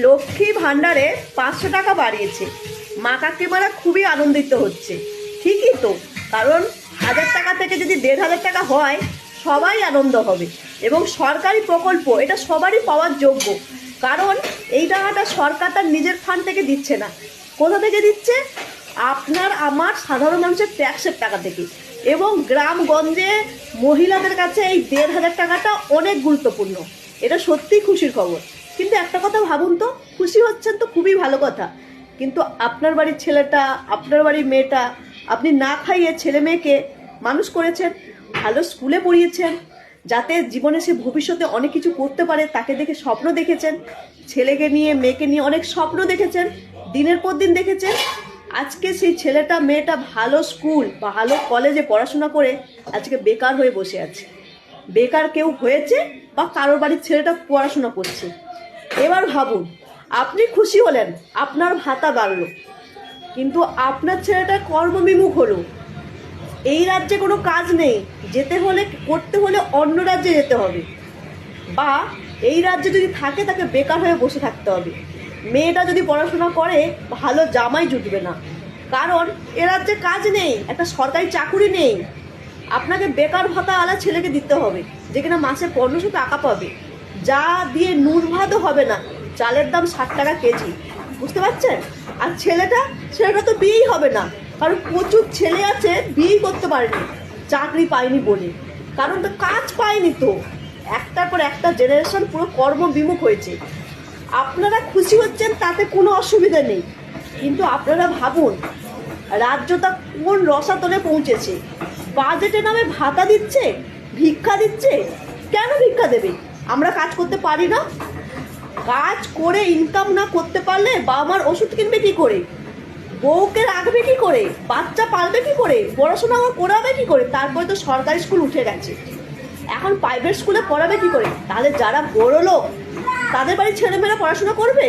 লক্ষ্মী ভাণ্ডারে 500 টাকা বাড়িয়েছে। মা কাকিমারা খুবই আনন্দিত হচ্ছে। ঠিকই তো, কারণ 1000 টাকা থেকে যদি 1500 টাকা হয় সবাই আনন্দ হবে। এবং সরকারি প্রকল্প এটা সবারই পাওয়ার যোগ্য, কারণ এই টাকাটা সরকার তার নিজের ফান্ড থেকে দিচ্ছে না। কোথা থেকে দিচ্ছে? আপনার আমার সাধারণ মানুষের ট্যাক্সের টাকা থেকে। এবং গ্রামগঞ্জে মহিলাদের কাছে এই 1500 টাকাটা অনেক গুরুত্বপূর্ণ। এটা সত্যিই খুশির খবর। কিন্তু একটা কথা ভাবুন তো, খুশি হচ্ছেন তো খুবই ভালো কথা, কিন্তু আপনার বাড়ির ছেলেটা, আপনার বাড়ির মেয়েটা আপনি না খাইয়ে ছেলে মেয়েকে মানুষ করেছেন, ভালো স্কুলে পড়িয়েছেন, যাতে জীবনে সে ভবিষ্যতে অনেক কিছু করতে পারে তাকে দেখে স্বপ্ন দেখেছেন, ছেলেকে নিয়ে মেয়েকে নিয়ে অনেক স্বপ্ন দেখেছেন, দিনের পর দিন দেখেছেন। আজকে সেই ছেলেটা মেয়েটা ভালো স্কুল ভালো কলেজে পড়াশোনা করে আজকে বেকার হয়ে বসে আছে। বেকার কেউ হয়েছে বা কারোর বাড়ির ছেলেটা পড়াশোনা করছে। এবার ভাবুন, আপনি খুশি হলেন, আপনার ভাতা বাড়লো, কিন্তু আপনার ছেলেটা কর্মবিমুখ হলো। এই রাজ্যে কোনো কাজ নেই, যেতে হলে করতে হলে অন্য রাজ্যে যেতে হবে, বা এই রাজ্যে যদি থাকে তাকে বেকার হয়ে বসে থাকতে হবে। মেয়েটা যদি পড়াশোনা করে ভালো জামাই জুটবে না, কারণ এ রাজ্যে কাজ নেই, একটা সরকারি চাকুরি নেই। আপনাকে বেকার ভাতা আলা ছেলেকে দিতে হবে, যে কিনা মাসে 1500 টাকা পাবে, যা দিয়ে নুন ভাতও হবে না। চালের দাম 60 টাকা কেজি, বুঝতে পারছেন? আর ছেলেটা তো বিয়েই হবে না, কারণ প্রচুর ছেলে আছে বিয়েই করতে পারেনি, চাকরি পায়নি বলে। কারণ তো কাজ পায়নি, তো একটার পর একটা জেনারেশন পুরো কর্মবিমুখ হয়েছে। আপনারা খুশি হচ্ছেন, তাতে কোনো অসুবিধা নেই, কিন্তু আপনারা ভাবুন রাজ্যটা কোন রসাতলে পৌঁছেছে। বাজেটের নামে ভাতা দিচ্ছে, ভিক্ষা দিচ্ছে। কেন ভিক্ষা দেবে? আমরা কাজ করতে পারি না? কাজ করে ইনকাম না করতে পারলে বাবা মার ওষুধ কিনবে কি করে, বউকে রাখবে কি করে, বাচ্চা পালবে কি করে, পড়াশোনা করাবে কি করে? তারপরে তো সরকারি স্কুল উঠে গেছে, এখন প্রাইভেট স্কুলে পড়াবে কি করে? তাহলে যারা বড় লোক তাদের বাড়ির ছেলেমেয়েরা পড়াশোনা করবে?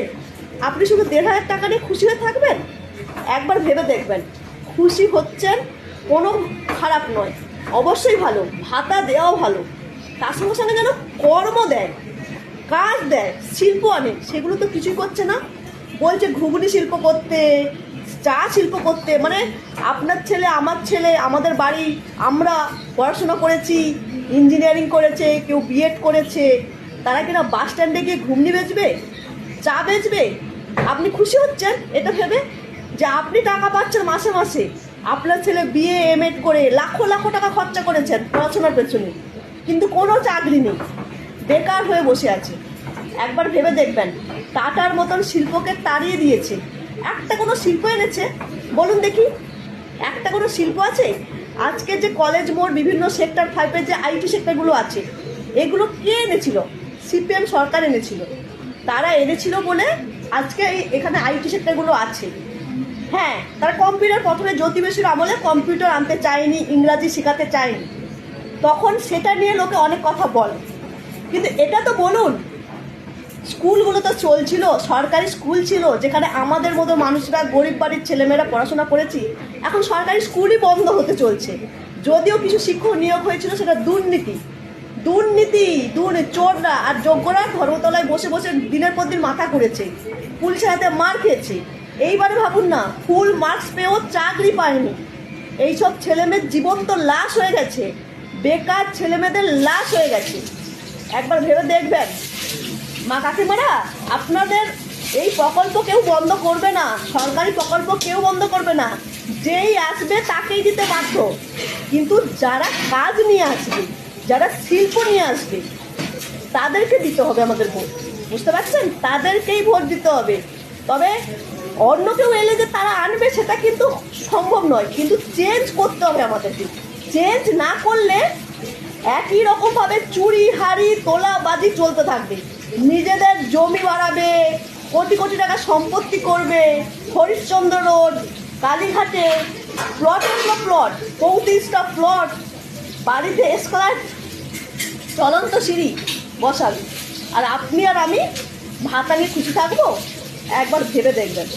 আপনি শুধু 1500 টাকা নিয়ে খুশি হয়ে থাকবেন? একবার ভেবে দেখবেন, খুশি হচ্ছেন কোনো খারাপ নয়, অবশ্যই ভালো, ভাতা দেওয়াও ভালো, তার সঙ্গে সঙ্গে যেন কর্ম দেয়, কাজ দেয়, শিল্প আনে। সেগুলো তো কিছুই করছে না। বলছে ঘুগনি শিল্প করতে, চা শিল্প করতে। মানে আপনার ছেলে, আমার ছেলে, আমাদের বাড়ি, আমরা পড়াশোনা করেছি, ইঞ্জিনিয়ারিং করেছে, কেউ বিএড করেছে, তারা কিনা বাস স্ট্যান্ডে গিয়ে ঘুগনি বেচবে, চা বেচবে? আপনি খুশি হচ্ছেন এটা ভেবে যে আপনি টাকা পাচ্ছেন মাসে মাসে? আপনার ছেলে বিএ এমএড করে লাখো লাখো টাকা খরচা করেছেন পড়াশোনার পেছনে, কিন্তু কোনো চাকরি নেই, বেকার হয়ে বসে আছে। একবার ভেবে দেখবেন, টাটার মতন শিল্পকে তাড়িয়ে দিয়েছে। একটা কোনো শিল্প এনেছে বলুন দেখি? একটা কোনো শিল্প আছে? আজকে যে কলেজ মোড়, বিভিন্ন সেক্টর 5-এর যে আইটি সেক্টরগুলো আছে, এগুলো কে এনেছিল? সিপিএম সরকার এনেছিল। তারা এনেছিল বলে আজকে এখানে আইটি সেক্টরগুলো আছে। হ্যাঁ, তারা কম্পিউটার প্রথমে জ্যোতি বসুর আমলে কম্পিউটার আনতে চায়নি, ইংরাজি শেখাতে চায়নি, তখন সেটা নিয়ে লোকে অনেক কথা বলে। কিন্তু এটা তো বলুন, স্কুলগুলো তো চলছিল, সরকারি স্কুল ছিল, যেখানে আমাদের মতো মানুষরা, গরিব বাড়ির ছেলেমেয়েরা পড়াশোনা করেছি। এখন সরকারি স্কুলই বন্ধ হতে চলছে। যদিও কিছু শিক্ষক নিয়োগ হয়েছিল, সেটা দুর্নীতি, চোররা আর যোগ্যরা ধর্মতলায় বসে বসে দিনের পর দিন মাথা করেছে, পুলিশের হাতে মার খেয়েছে। এইবারে ভাবুন না, ফুল মার্কস পেয়েও চাকরি পায়নি। এইসব ছেলেমেয়ের জীবন তো লাশ হয়ে গেছে, বেকার ছেলেমেয়েদের লাশ হয়ে গেছে। একবার ভেবে দেখবেন মা কাকিমারা, আপনাদের এই প্রকল্প কেউ বন্ধ করবে না, সরকারি প্রকল্প কেউ বন্ধ করবে না। যেই আসবে তাকেই দিতে বাধ্য, কিন্তু যারা কাজ নিয়ে আসবে, যারা শিল্প নিয়ে আসবে, তাদেরকে দিতে হবে আমাদের ভোট। বুঝতে পারছেন? তাদেরকেই ভোট দিতে হবে। তবে অন্য কেউ এলে যে তারা আনবে সেটা কিন্তু সম্ভব নয়, কিন্তু চেঞ্জ করতে হবে আমাদেরকে। চেঞ্জ না করলে একই রকমভাবে চুরি হারি তোলাবাজি চলতে থাকবে। নিজেদের জমি বাড়াবে, কোটি কোটি টাকা সম্পত্তি করবে, হরিশ্চন্দ্র রোড, কালীঘাটে প্লটের পর প্লট, 35টা প্লট, বাড়িতে স্কলার চলন্ত সিঁড়ি বসাবে, আর আপনি আর আমি ভাতা নিয়ে খুশি থাকবো? একবার ভেবে দেখবেন।